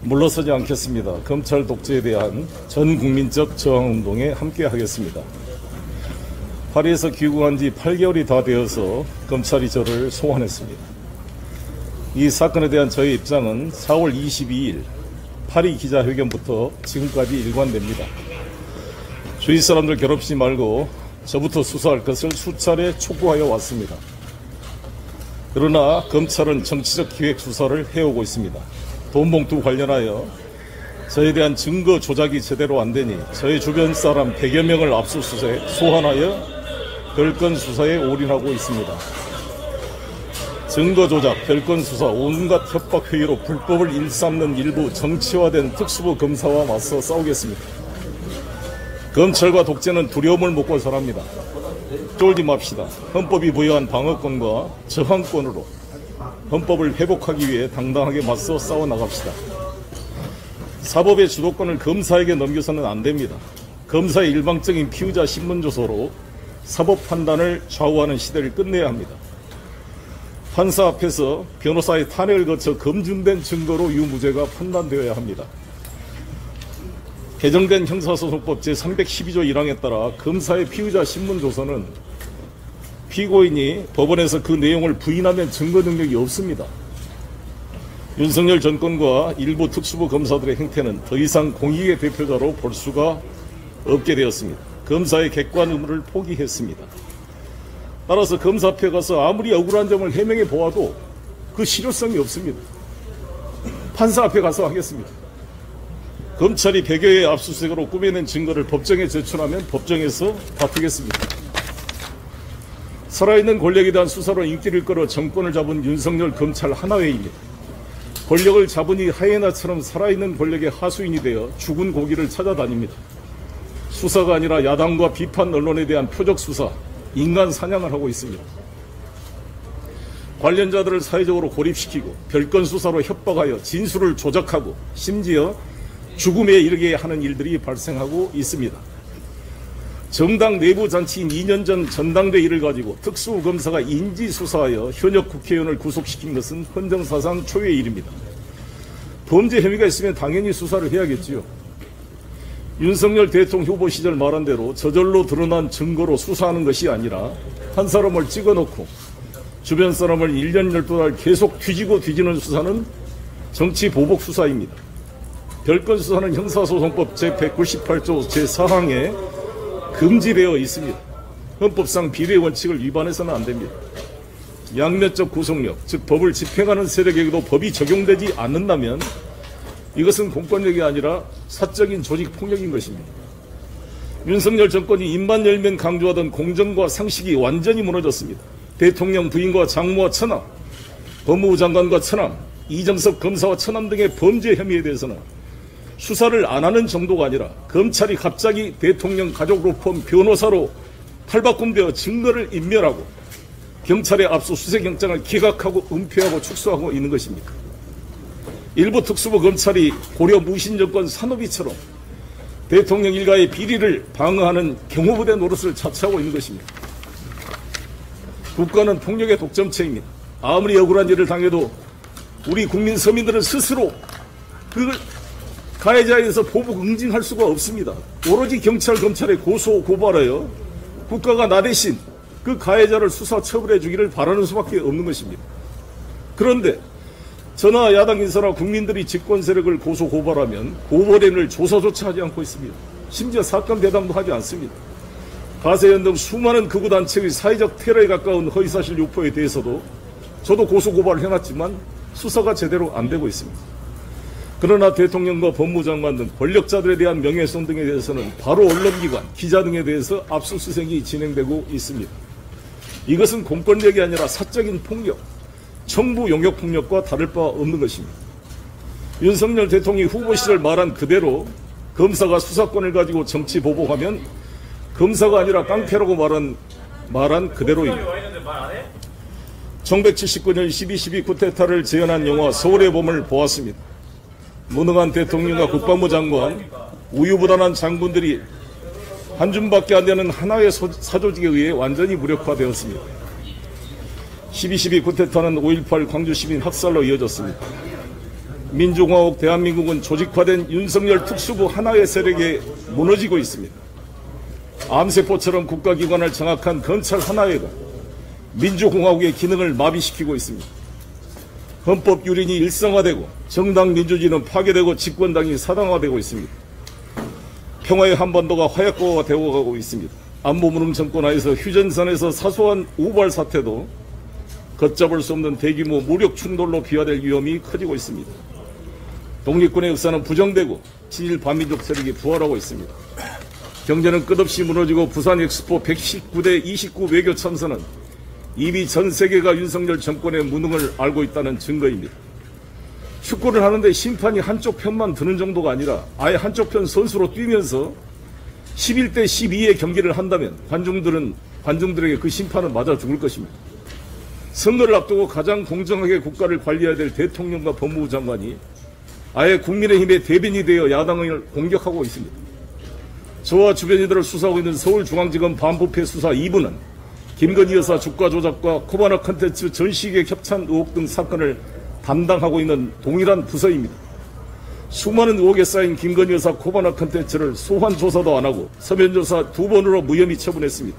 물러서지 않겠습니다. 검찰 독재에 대한 전 국민적 저항운동에 함께하겠습니다. 파리에서 귀국한 지 8개월이 다 되어서 검찰이 저를 소환했습니다. 이 사건에 대한 저의 입장은 4월 22일 파리 기자회견부터 지금까지 일관됩니다. 주위 사람들 괴롭히지 말고 저부터 수사할 것을 수차례 촉구하여 왔습니다. 그러나 검찰은 정치적 기획 수사를 해오고 있습니다. 돈봉투 관련하여 저에 대한 증거 조작이 제대로 안 되니 저의 주변 사람 100여 명을 압수수색, 소환하여 별건 수사에 올인하고 있습니다. 증거 조작, 별건 수사, 온갖 협박 회의로 불법을 일삼는 일부 정치화된 특수부 검사와 맞서 싸우겠습니다. 검찰과 독재는 두려움을 먹고 살합니다. 쫄지 맙시다. 헌법이 부여한 방어권과 저항권으로 헌법을 회복하기 위해 당당하게 맞서 싸워나갑시다. 사법의 주도권을 검사에게 넘겨서는 안 됩니다. 검사의 일방적인 피의자 신문조서로 사법 판단을 좌우하는 시대를 끝내야 합니다. 판사 앞에서 변호사의 탄핵을 거쳐 검증된 증거로 유무죄가 판단되어야 합니다. 개정된 형사소송법 제312조 1항에 따라 검사의 피의자 신문조서는 피고인이 법원에서 그 내용을 부인하면 증거 능력이 없습니다. 윤석열 정권과 일부 특수부 검사들의 행태는 더 이상 공익의 대표자로 볼 수가 없게 되었습니다. 검사의 객관 의무를 포기했습니다. 따라서 검사 앞에 가서 아무리 억울한 점을 해명해 보아도 그 실효성이 없습니다. 판사 앞에 가서 하겠습니다. 검찰이 100여의 압수수색으로 꾸며낸 증거를 법정에 제출하면 법정에서 다투겠습니다. 살아있는 권력에 대한 수사로 인기를 끌어 정권을 잡은 윤석열 검찰 하나회입니다. 권력을 잡으니 하이에나처럼 살아있는 권력의 하수인이 되어 죽은 고기를 찾아다닙니다. 수사가 아니라 야당과 비판 언론에 대한 표적 수사, 인간 사냥을 하고 있습니다. 관련자들을 사회적으로 고립시키고 별건 수사로 협박하여 진술을 조작하고 심지어 죽음에 이르게 하는 일들이 발생하고 있습니다. 정당 내부 잔치인 2년 전 전당대 일을 가지고 특수검사가 인지수사하여 현역 국회의원을 구속시킨 것은 헌정사상 초유의 일입니다. 범죄 혐의가 있으면 당연히 수사를 해야겠지요. 윤석열 대통령 후보 시절 말한 대로 저절로 드러난 증거로 수사하는 것이 아니라 한 사람을 찍어놓고 주변 사람을 1년 12달 계속 뒤지는 수사는 정치 보복 수사입니다. 별건 수사는 형사소송법 제198조 제4항에 금지되어 있습니다. 헌법상 비례 원칙을 위반해서는 안 됩니다. 양면적 구속력, 즉 법을 집행하는 세력에게도 법이 적용되지 않는다면 이것은 공권력이 아니라 사적인 조직 폭력인 것입니다. 윤석열 정권이 입만 열면 강조하던 공정과 상식이 완전히 무너졌습니다. 대통령 부인과 장모와 처남, 법무부 장관과 처남, 이정석 검사와 처남 등의 범죄 혐의에 대해서는 수사를 안 하는 정도가 아니라 검찰이 갑자기 대통령 가족으로 포함 변호사로 탈바꿈되어 증거를 인멸하고 경찰의 압수수색영장을 기각하고 은폐하고 축소하고 있는 것입니다. 일부 특수부 검찰이 고려 무신정권 산업이처럼 대통령 일가의 비리를 방어하는 경호부대 노릇을 자처하고 있는 것입니다. 국가는 폭력의 독점체입니다. 아무리 억울한 일을 당해도 우리 국민 서민들은 스스로 그걸 가해자에 대해서 보복 응징할 수가 없습니다. 오로지 경찰, 검찰에 고소, 고발하여 국가가 나 대신 그 가해자를 수사 처벌해 주기를 바라는 수밖에 없는 것입니다. 그런데 전하 야당 인사나 국민들이 집권 세력을 고소, 고발하면 고발인을 조사조차 하지 않고 있습니다. 심지어 사건 대담도 하지 않습니다. 가세연 등 수많은 극우단체의 사회적 테러에 가까운 허위사실 유포에 대해서도 저도 고소, 고발을 해놨지만 수사가 제대로 안 되고 있습니다. 그러나 대통령과 법무장관 등 권력자들에 대한 명예훼손 등에 대해서는 바로 언론기관, 기자 등에 대해서 압수수색이 진행되고 있습니다. 이것은 공권력이 아니라 사적인 폭력, 청부 용역폭력과 다를 바 없는 것입니다. 윤석열 대통령이 후보 시절 말한 그대로 검사가 수사권을 가지고 정치 보복하면 검사가 아니라 깡패라고 말한 그대로입니다. 1979년 12.12 쿠데타를 재현한 영화 서울의 봄을 보았습니다. 무능한 대통령과 국방부 장관, 우유부단한 장군들이 한 줌밖에 안 되는 하나의 사조직에 의해 완전히 무력화되었습니다. 12.12 쿠데타는 5.18 광주 시민 학살로 이어졌습니다. 민주공화국 대한민국은 조직화된 윤석열 특수부 하나의 세력에 무너지고 있습니다. 암세포처럼 국가기관을 장악한 검찰 하나회가 민주공화국의 기능을 마비시키고 있습니다. 헌법 유린이 일상화되고 정당 민주주의는 파괴되고 집권당이 사당화되고 있습니다. 평화의 한반도가 화약고가 되어가고 있습니다. 안보무능 정권 하에서 휴전선에서 사소한 우발 사태도 걷잡을 수 없는 대규모 무력 충돌로 비화될 위험이 커지고 있습니다. 독립군의 역사는 부정되고 친일 반민족 세력이 부활하고 있습니다. 경제는 끝없이 무너지고 부산 엑스포 119대 29 외교 참사는 이미 전 세계가 윤석열 정권의 무능을 알고 있다는 증거입니다. 축구를 하는데 심판이 한쪽 편만 드는 정도가 아니라 아예 한쪽 편 선수로 뛰면서 11대 12의 경기를 한다면 관중들에게 그 심판은 맞아 죽을 것입니다. 선거를 앞두고 가장 공정하게 국가를 관리해야 될 대통령과 법무부 장관이 아예 국민의힘의 대변인이 되어 야당을 공격하고 있습니다. 저와 주변인들을 수사하고 있는 서울중앙지검 반부패 수사 2부는 김건희 여사 주가 조작과 코바나 컨텐츠 전시기획 협찬 의혹 등 사건을 담당하고 있는 동일한 부서입니다. 수많은 의혹에 쌓인 김건희 여사 코바나 컨텐츠를 소환 조사도 안 하고 서면 조사 2번으로 무혐의 처분했습니다.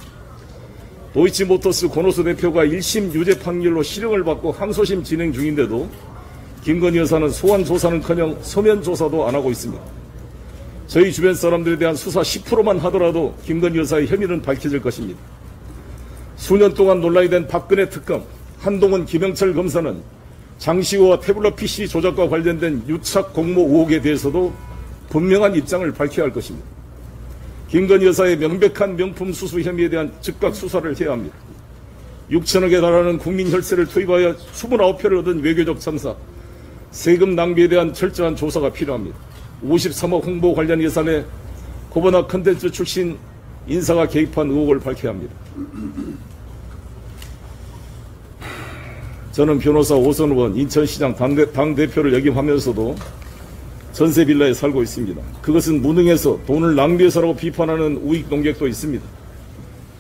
도이치모터스 권오수 대표가 1심 유죄 판결로 실형을 받고 항소심 진행 중인데도 김건희 여사는 소환 조사는커녕 서면 조사도 안 하고 있습니다. 저희 주변 사람들에 대한 수사 10%만 하더라도 김건희 여사의 혐의는 밝혀질 것입니다. 수년 동안 논란이 된 박근혜 특검, 한동훈 김영철 검사는 장시호와 태블릿 PC 조작과 관련된 유착 공모 의혹에 대해서도 분명한 입장을 밝혀야 할 것입니다. 김건희 여사의 명백한 명품 수수 혐의에 대한 즉각 수사를 해야 합니다. 6천억에 달하는 국민 혈세를 투입하여 29표를 얻은 외교적 참사, 세금 낭비에 대한 철저한 조사가 필요합니다. 53억 홍보 관련 예산에 코바나 컨텐츠 출신 인사가 개입한 의혹을 밝혀야 합니다. 저는 변호사 오선 의원, 인천시장 당대표를 역임하면서도 전세 빌라에 살고 있습니다. 그것은 무능해서 돈을 낭비해서라고 비판하는 우익 농객도 있습니다.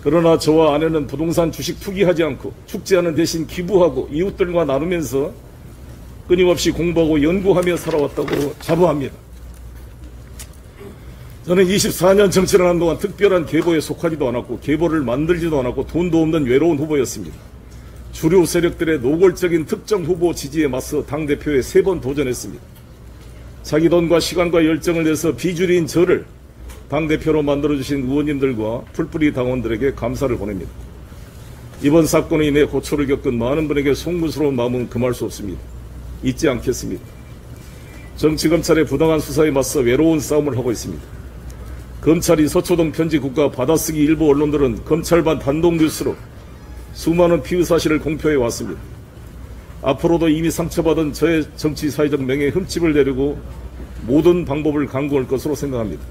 그러나 저와 아내는 부동산 주식 투기하지 않고 축제하는 대신 기부하고 이웃들과 나누면서 끊임없이 공부하고 연구하며 살아왔다고 자부합니다. 저는 24년 정치를 하는 동안 특별한 계보에 속하지도 않았고 계보를 만들지도 않았고 돈도 없는 외로운 후보였습니다. 주류 세력들의 노골적인 특정 후보 지지에 맞서 당대표에 3번 도전했습니다. 자기 돈과 시간과 열정을 내서 비주류인 저를 당대표로 만들어주신 의원님들과 풀뿌리 당원들에게 감사를 보냅니다. 이번 사건으로 인해 고초를 겪은 많은 분에게 송구스러운 마음은 금할 수 없습니다. 잊지 않겠습니다. 정치검찰의 부당한 수사에 맞서 외로운 싸움을 하고 있습니다. 검찰이 서초동 편지국가 받아쓰기 일부 언론들은 검찰반 단독 뉴스로 수많은 피의 사실을 공표해 왔습니다. 앞으로도 이미 상처받은 저의 정치 사회적 명예에 흠집을 내리고 모든 방법을 강구할 것으로 생각합니다.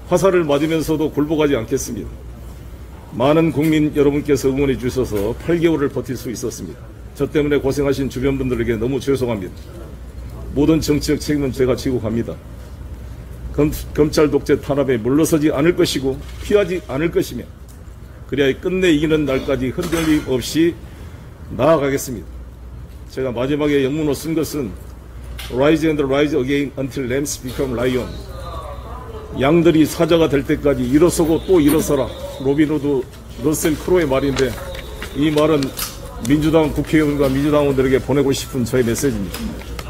화살을 맞으면서도 굴복하지 않겠습니다. 많은 국민 여러분께서 응원해 주셔서 8개월을 버틸 수 있었습니다. 저 때문에 고생하신 주변 분들에게 너무 죄송합니다. 모든 정치적 책임은 제가 지고 갑니다. 검찰 독재 탄압에 물러서지 않을 것이고 피하지 않을 것이며 그래야 끝내 이기는 날까지 흔들림 없이 나아가겠습니다. 제가 마지막에 영문으로 쓴 것은 Rise and rise again until lambs become lion. 양들이 사자가 될 때까지 일어서고 또 일어서라. 로빈후드 러셀 크로의 말인데 이 말은 민주당 국회의원과 민주당원들에게 보내고 싶은 저의 메시지입니다.